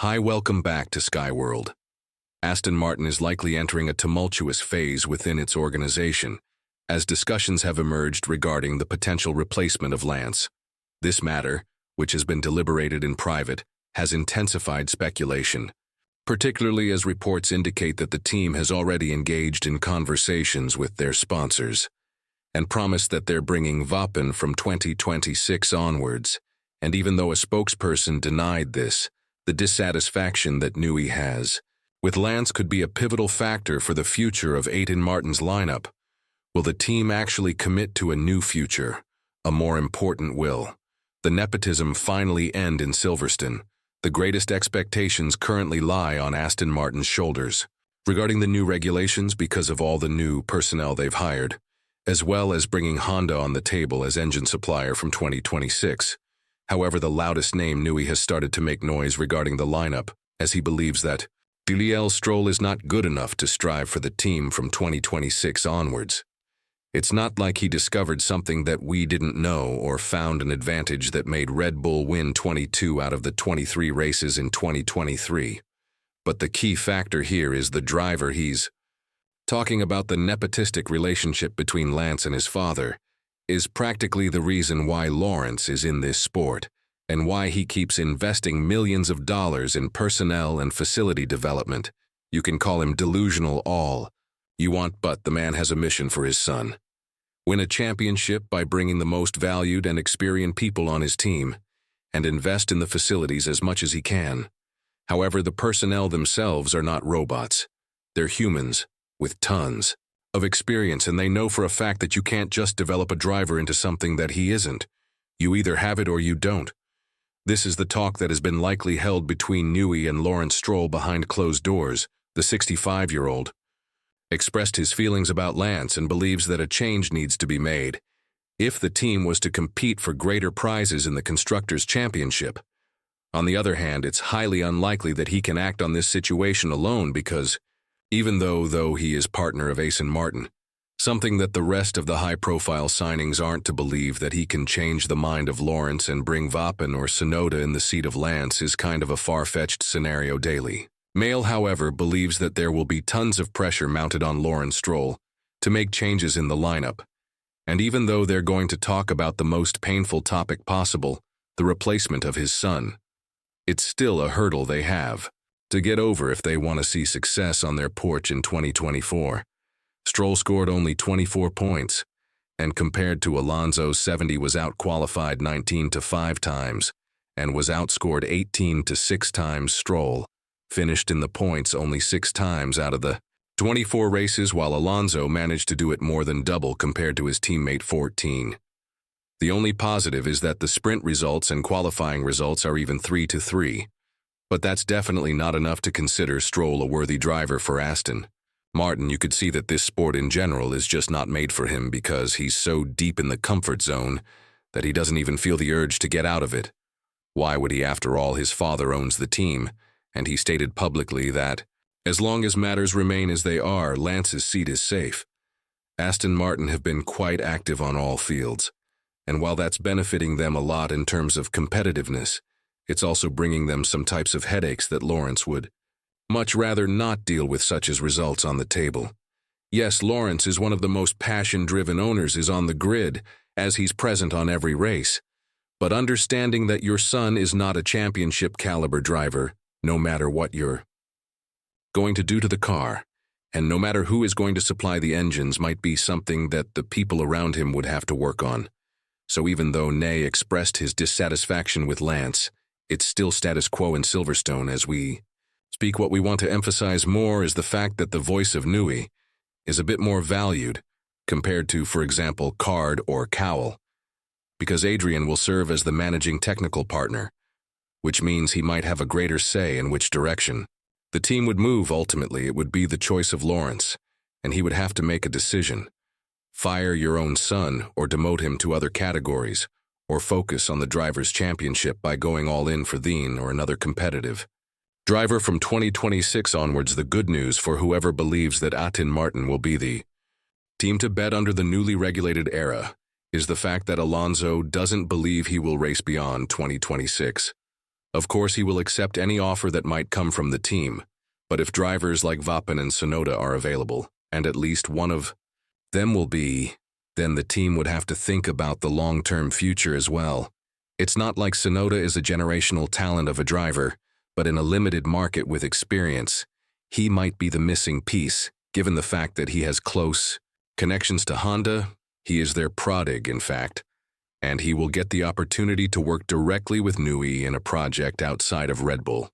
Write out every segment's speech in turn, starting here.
Hi, welcome back to Skyworld. Aston Martin is likely entering a tumultuous phase within its organization, as discussions have emerged regarding the potential replacement of Lance. This matter, which has been deliberated in private, has intensified speculation, particularly as reports indicate that the team has already engaged in conversations with their sponsors and promised that they're bringing Wappen from 2026 onwards. And even though a spokesperson denied this, the dissatisfaction that Newey has with Lance could be a pivotal factor for the future of Adrian Martin's lineup. Will the team actually commit to a new future? A more important will the nepotism finally end in Silverstone? The greatest expectations currently lie on Aston Martin's shoulders regarding the new regulations because of all the new personnel they've hired, as well as bringing Honda on the table as engine supplier from 2026. However, the loudest name Newey has started to make noise regarding the lineup, as he believes that Stroll is not good enough to strive for the team from 2026 onwards. It's not like he discovered something that we didn't know or found an advantage that made Red Bull win 22 out of the 23 races in 2023. But the key factor here is the driver. He's talking about the nepotistic relationship between Lance and his father is practically the reason why Lawrence is in this sport and why he keeps investing millions of dollars in personnel and facility development. You can call him delusional all you want, but the man has a mission for his son. Win a championship by bringing the most valued and experienced people on his team and invest in the facilities as much as he can. However, the personnel themselves are not robots. They're humans with tons of experience, and they know for a fact that you can't just develop a driver into something that he isn't. You either have it or you don't. This is the talk that has been likely held between Newey and Lawrence Stroll behind closed doors. The 65-year-old expressed his feelings about Lance and believes that a change needs to be made if the team was to compete for greater prizes in the Constructors' Championship. On the other hand, it's highly unlikely that he can act on this situation alone because, even though he is partner of Aston Martin, something that the rest of the high-profile signings aren't to believe that he can change the mind of Lawrence and bring Wappen or Tsunoda in the seat of Lance is kind of a far-fetched scenario daily. Mail, however, believes that there will be tons of pressure mounted on Lawrence Stroll to make changes in the lineup. And even though they're going to talk about the most painful topic possible, the replacement of his son, it's still a hurdle they have to get over if they want to see success on their porch in 2024. Stroll scored only 24 points, and compared to Alonso's 70 was out-qualified 19-5 times, and was outscored 18-6 times. Stroll finished in the points only 6 times out of the 24 races, while Alonso managed to do it more than double compared to his teammate 14. The only positive is that the sprint results and qualifying results are even 3-3. But that's definitely not enough to consider Stroll a worthy driver for Aston Martin. You could see that this sport in general is just not made for him because he's so deep in the comfort zone that he doesn't even feel the urge to get out of it. Why would he? After all, his father owns the team, and he stated publicly that, as long as matters remain as they are, Lance's seat is safe. Aston Martin have been quite active on all fields, and while that's benefiting them a lot in terms of competitiveness, it's also bringing them some types of headaches that Lawrence would much rather not deal with, such as results on the table. Yes, Lawrence is one of the most passion-driven owners is on the grid, as he's present on every race. But understanding that your son is not a championship-caliber driver, no matter what you're going to do to the car, and no matter who is going to supply the engines, might be something that the people around him would have to work on. So even though Ney expressed his dissatisfaction with Lance, it's still status quo in Silverstone as we speak. What we want to emphasize more is the fact that the voice of Newey is a bit more valued compared to, for example, Card or Cowell, because Adrian will serve as the managing technical partner, which means he might have a greater say in which direction the team would move. Ultimately, it would be the choice of Lawrence, and he would have to make a decision. Fire your own son or demote him to other categories, or focus on the Drivers' Championship by going all in for Thien or another competitive driver from 2026 onwards. The good news for whoever believes that Aston Martin will be the team to bet under the newly regulated era is the fact that Alonso doesn't believe he will race beyond 2026. Of course, he will accept any offer that might come from the team, but if drivers like Vappen and Tsunoda are available, and at least one of them will be, then the team would have to think about the long-term future as well. It's not like Tsunoda is a generational talent of a driver, but in a limited market with experience, he might be the missing piece, given the fact that he has close connections to Honda. He is their prodigy, in fact, and he will get the opportunity to work directly with Newey in a project outside of Red Bull.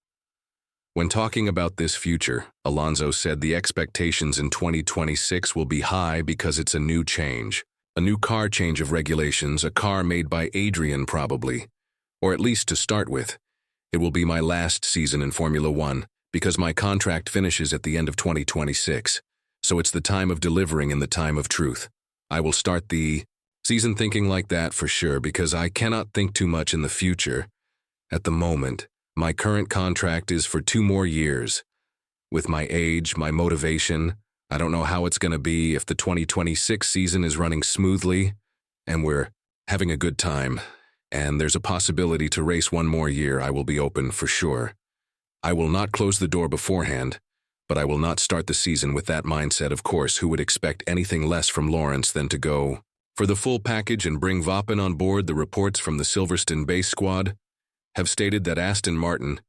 When talking about this future, Alonso said the expectations in 2026 will be high because it's a new change. A new car change of regulations, a car made by Adrian probably. Or at least to start with. It will be my last season in Formula One because my contract finishes at the end of 2026. So it's the time of delivering and the time of truth. I will start the season thinking like that for sure because I cannot think too much in the future. At the moment, my current contract is for 2 more years. With my age, my motivation, I don't know how it's going to be if the 2026 season is running smoothly and we're having a good time, and there's a possibility to race 1 more year. I will be open for sure. I will not close the door beforehand, but I will not start the season with that mindset. Of course, who would expect anything less from Lawrence than to go for the full package and bring Vappen on board? The reports from the Silverstone base squad have stated that Aston Martin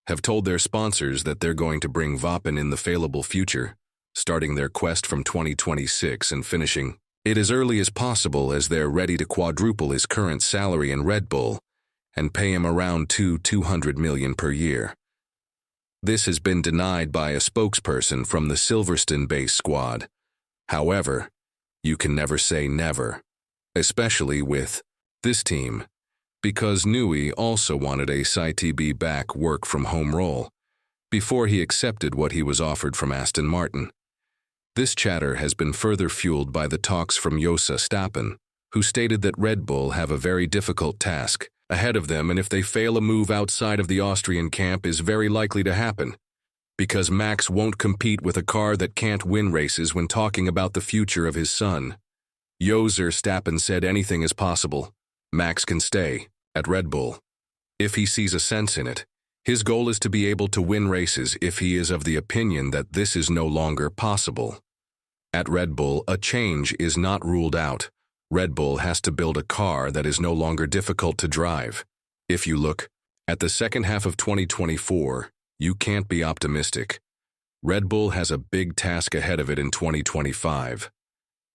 have told their sponsors that they're going to bring Vappen in the fallible future, starting their quest from 2026 and finishing it as early as possible, as they're ready to quadruple his current salary in Red Bull and pay him around $200 million per year. This has been denied by a spokesperson from the Silverstone base squad. However, you can never say never, especially with this team, because Newey also wanted a CTB back work-from-home role before he accepted what he was offered from Aston Martin. This chatter has been further fueled by the talks from Verstappen, who stated that Red Bull have a very difficult task ahead of them, and if they fail, a move outside of the Austrian camp is very likely to happen, because Max won't compete with a car that can't win races. When talking about the future of his son, Verstappen said anything is possible. Max can stay at Red Bull if he sees a sense in it. His goal is to be able to win races. If he is of the opinion that this is no longer possible at Red Bull, a change is not ruled out. Red Bull has to build a car that is no longer difficult to drive. If you look at the second half of 2024, you can't be optimistic. Red Bull has a big task ahead of it in 2025.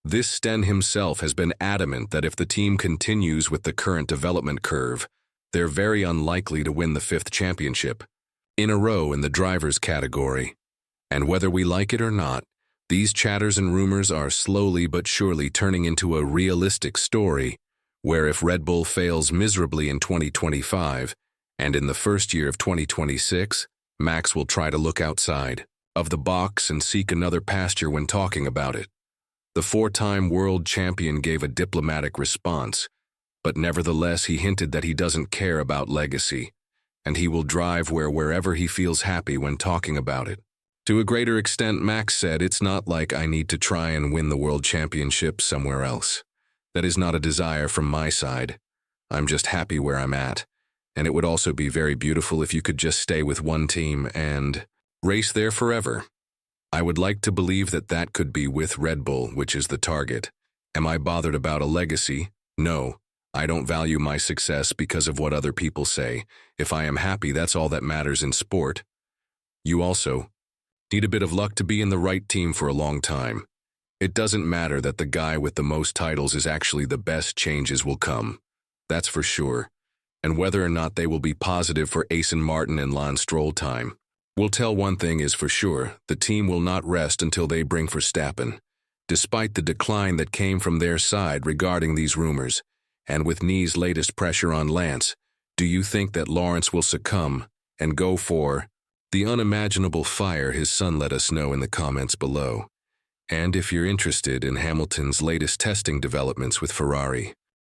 This Sten himself has been adamant that if the team continues with the current development curve, they're very unlikely to win the 5th championship in a row in the drivers' category. And whether we like it or not, these chatters and rumors are slowly but surely turning into a realistic story, where if Red Bull fails miserably in 2025, and in the first year of 2026, Max will try to look outside of the box and seek another pasture. When talking about it, the 4-time world champion gave a diplomatic response, but nevertheless he hinted that he doesn't care about legacy, and he will drive wherever he feels happy. When talking about it, to a greater extent, Max said, "It's not like I need to try and win the world championship somewhere else. That is not a desire from my side. I'm just happy where I'm at, and it would also be very beautiful if you could just stay with one team and race there forever. I would like to believe that that could be with Red Bull, which is the target. Am I bothered about a legacy? No. I don't value my success because of what other people say. If I am happy, that's all that matters in sport. You also need a bit of luck to be in the right team for a long time. It doesn't matter that the guy with the most titles is actually the best. Changes will come. That's for sure. And whether or not they will be positive for Aston Martin and Lance Stroll, time will tell. One thing is for sure, the team will not rest until they bring Verstappen. Despite the decline that came from their side regarding these rumors, and with Newey's latest pressure on Lance, do you think that Lawrence will succumb and go for the unimaginable fire his son? Let us know in the comments below. And if you're interested in Hamilton's latest testing developments with Ferrari,